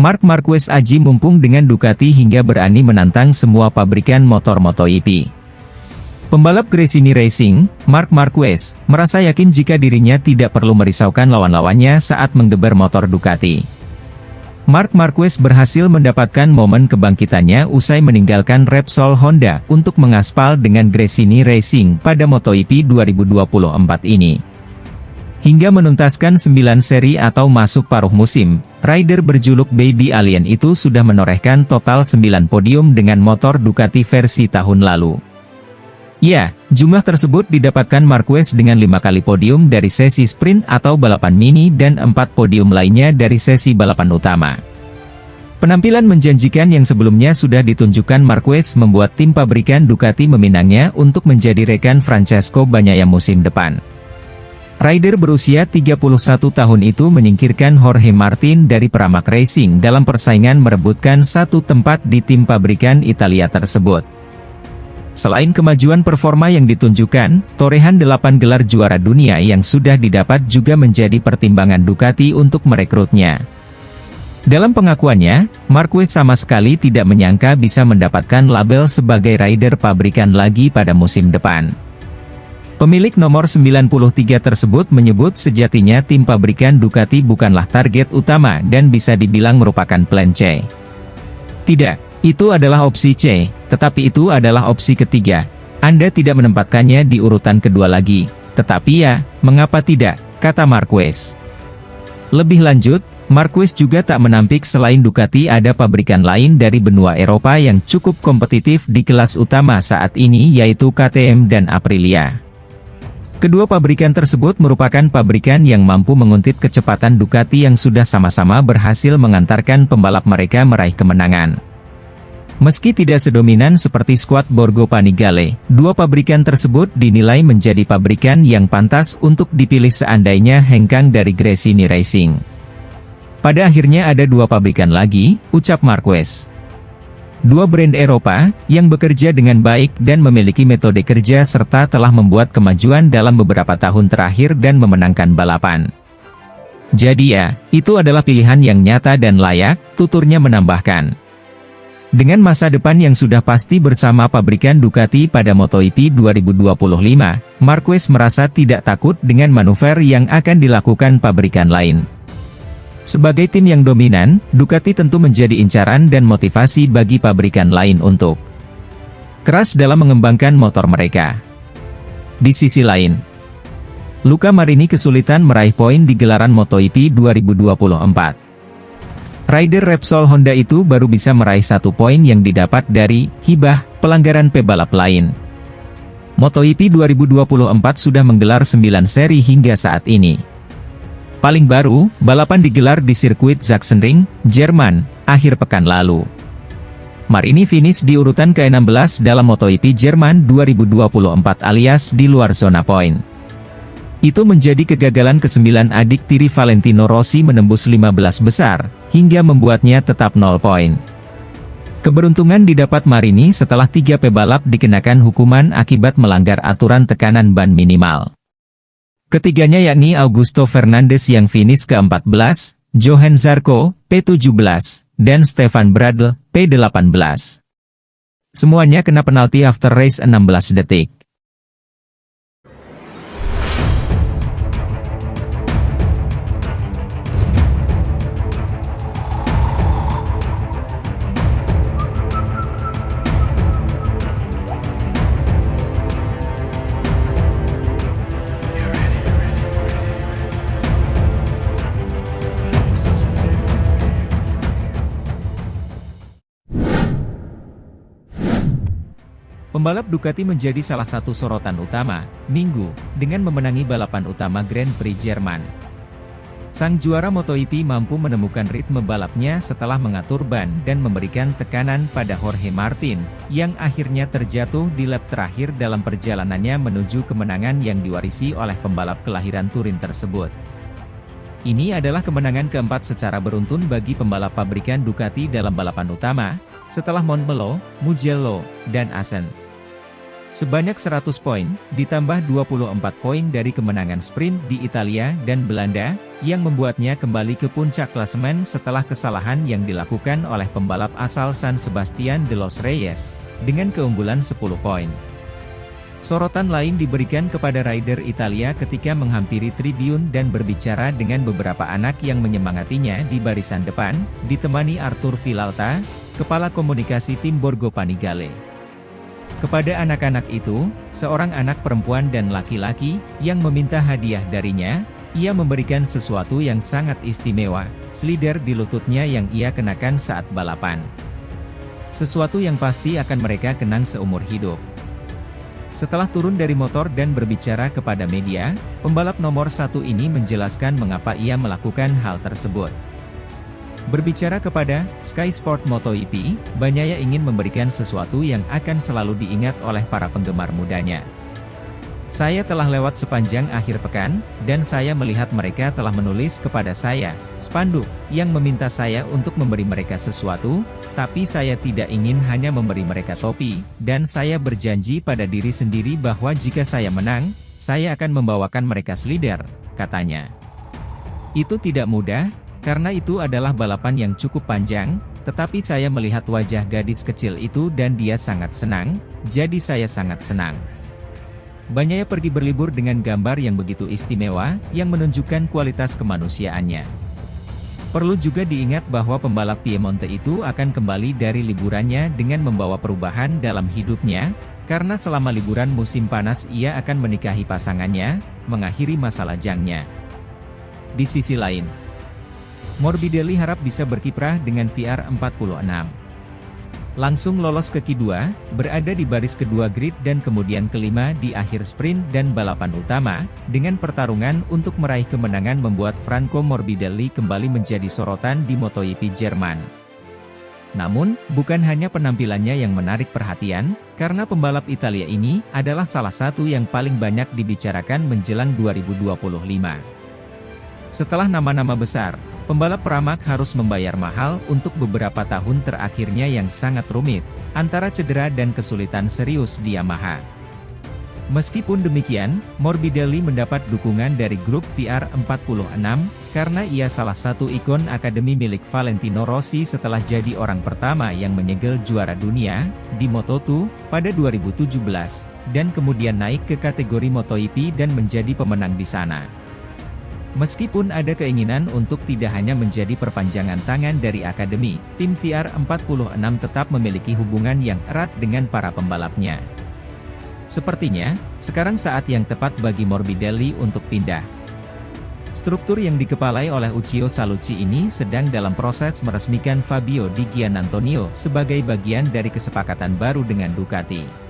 Marc Marquez aji mumpung dengan Ducati hingga berani menantang semua pabrikan motor MotoGP. Pembalap Gresini Racing, Marc Marquez, merasa yakin jika dirinya tidak perlu merisaukan lawan-lawannya saat menggeber motor Ducati. Marc Marquez berhasil mendapatkan momen kebangkitannya usai meninggalkan Repsol Honda untuk mengaspal dengan Gresini Racing pada MotoGP 2024 ini. Hingga menuntaskan 9 seri atau masuk paruh musim, rider berjuluk Baby Alien itu sudah menorehkan total 9 podium dengan motor Ducati versi tahun lalu. Ya, jumlah tersebut didapatkan Marquez dengan 5 kali podium dari sesi sprint atau balapan mini dan 4 podium lainnya dari sesi balapan utama. Penampilan menjanjikan yang sebelumnya sudah ditunjukkan Marquez membuat tim pabrikan Ducati meminangnya untuk menjadi rekan Francesco Bagnaia musim depan. Rider berusia 31 tahun itu menyingkirkan Jorge Martin dari Pramac Racing dalam persaingan merebutkan satu tempat di tim pabrikan Italia tersebut. Selain kemajuan performa yang ditunjukkan, torehan 8 gelar juara dunia yang sudah didapat juga menjadi pertimbangan Ducati untuk merekrutnya. Dalam pengakuannya, Marquez sama sekali tidak menyangka bisa mendapatkan label sebagai rider pabrikan lagi pada musim depan. Pemilik nomor 93 tersebut menyebut sejatinya tim pabrikan Ducati bukanlah target utama dan bisa dibilang merupakan plan C. Tidak. Itu adalah opsi C, tetapi itu adalah opsi ketiga. Anda tidak menempatkannya di urutan kedua lagi. Tetapi ya, mengapa tidak, kata Marquez. Lebih lanjut, Marquez juga tak menampik selain Ducati ada pabrikan lain dari benua Eropa yang cukup kompetitif di kelas utama saat ini yaitu KTM dan Aprilia. Kedua pabrikan tersebut merupakan pabrikan yang mampu menguntit kecepatan Ducati yang sudah sama-sama berhasil mengantarkan pembalap mereka meraih kemenangan. Meski tidak sedominan seperti skuad Borgo Panigale, dua pabrikan tersebut dinilai menjadi pabrikan yang pantas untuk dipilih seandainya hengkang dari Gresini Racing. Pada akhirnya ada dua pabrikan lagi, ucap Marquez. Dua brand Eropa, yang bekerja dengan baik dan memiliki metode kerja serta telah membuat kemajuan dalam beberapa tahun terakhir dan memenangkan balapan. Jadi ya, itu adalah pilihan yang nyata dan layak, tuturnya menambahkan. Dengan masa depan yang sudah pasti bersama pabrikan Ducati pada MotoGP 2025, Marquez merasa tidak takut dengan manuver yang akan dilakukan pabrikan lain. Sebagai tim yang dominan, Ducati tentu menjadi incaran dan motivasi bagi pabrikan lain untuk keras dalam mengembangkan motor mereka. Di sisi lain, Luca Marini kesulitan meraih poin di gelaran MotoGP 2024. Rider Repsol Honda itu baru bisa meraih 1 poin yang didapat dari hibah pelanggaran pebalap lain. MotoGP 2024 sudah menggelar 9 seri hingga saat ini. Paling baru, balapan digelar di sirkuit Sachsenring, Jerman, akhir pekan lalu. Marini finish di urutan ke-16 dalam MotoGP Jerman 2024 alias di luar zona poin. Itu menjadi kegagalan ke-9 adik tiri Valentino Rossi menembus 15 besar, hingga membuatnya tetap 0 poin. Keberuntungan didapat Marini setelah 3 pebalap dikenakan hukuman akibat melanggar aturan tekanan ban minimal. Ketiganya yakni Augusto Fernandez yang finish ke-14, Johan Zarco, P17, dan Stefan Bradl, P18. Semuanya kena penalti after race 16 detik. Pembalap Ducati menjadi salah satu sorotan utama, Minggu, dengan memenangi balapan utama Grand Prix Jerman. Sang juara MotoGP mampu menemukan ritme balapnya setelah mengatur ban dan memberikan tekanan pada Jorge Martin, yang akhirnya terjatuh di lap terakhir dalam perjalanannya menuju kemenangan yang diwarisi oleh pembalap kelahiran Turin tersebut. Ini adalah kemenangan keempat secara beruntun bagi pembalap pabrikan Ducati dalam balapan utama, setelah Montmello, Mugello, dan Assen. Sebanyak 100 poin, ditambah 24 poin dari kemenangan sprint di Italia dan Belanda, yang membuatnya kembali ke puncak klasemen setelah kesalahan yang dilakukan oleh pembalap asal San Sebastian de los Reyes, dengan keunggulan 10 poin. Sorotan lain diberikan kepada rider Italia ketika menghampiri tribun dan berbicara dengan beberapa anak yang menyemangatinya di barisan depan, ditemani Artur Vilalta, Kepala Komunikasi Tim Borgo Panigale. Kepada anak-anak itu, seorang anak perempuan dan laki-laki, yang meminta hadiah darinya, ia memberikan sesuatu yang sangat istimewa, slider di lututnya yang ia kenakan saat balapan. Sesuatu yang pasti akan mereka kenang seumur hidup. Setelah turun dari motor dan berbicara kepada media, pembalap nomor 1 ini menjelaskan mengapa ia melakukan hal tersebut. Berbicara kepada Sky Sport MotoGP, Bagnaia ingin memberikan sesuatu yang akan selalu diingat oleh para penggemar mudanya. Saya telah lewat sepanjang akhir pekan, dan saya melihat mereka telah menulis kepada saya, spanduk, yang meminta saya untuk memberi mereka sesuatu, tapi saya tidak ingin hanya memberi mereka topi, dan saya berjanji pada diri sendiri bahwa jika saya menang, saya akan membawakan mereka slider, katanya. Itu tidak mudah, karena itu adalah balapan yang cukup panjang, tetapi saya melihat wajah gadis kecil itu dan dia sangat senang, jadi saya sangat senang. Bagnaia pergi berlibur dengan gambar yang begitu istimewa, yang menunjukkan kualitas kemanusiaannya. Perlu juga diingat bahwa pembalap Piemonte itu akan kembali dari liburannya dengan membawa perubahan dalam hidupnya, karena selama liburan musim panas ia akan menikahi pasangannya, mengakhiri masa lajangnya. Di sisi lain, Morbidelli harap bisa berkiprah dengan VR46. Langsung lolos ke Q2, berada di baris kedua grid dan kemudian kelima di akhir sprint dan balapan utama, dengan pertarungan untuk meraih kemenangan membuat Franco Morbidelli kembali menjadi sorotan di MotoGP Jerman. Namun, bukan hanya penampilannya yang menarik perhatian, karena pembalap Italia ini adalah salah satu yang paling banyak dibicarakan menjelang 2025. Setelah nama-nama besar, pembalap Pramac harus membayar mahal untuk beberapa tahun terakhirnya yang sangat rumit, antara cedera dan kesulitan serius di Yamaha. Meskipun demikian, Morbidelli mendapat dukungan dari grup VR46, karena ia salah satu ikon akademi milik Valentino Rossi setelah jadi orang pertama yang menyegel juara dunia, di Moto2, pada 2017, dan kemudian naik ke kategori MotoGP dan menjadi pemenang di sana. Meskipun ada keinginan untuk tidak hanya menjadi perpanjangan tangan dari akademi, tim VR46 tetap memiliki hubungan yang erat dengan para pembalapnya. Sepertinya, sekarang saat yang tepat bagi Morbidelli untuk pindah. Struktur yang dikepalai oleh Uccio Salucci ini sedang dalam proses meresmikan Fabio Di Giannantonio sebagai bagian dari kesepakatan baru dengan Ducati.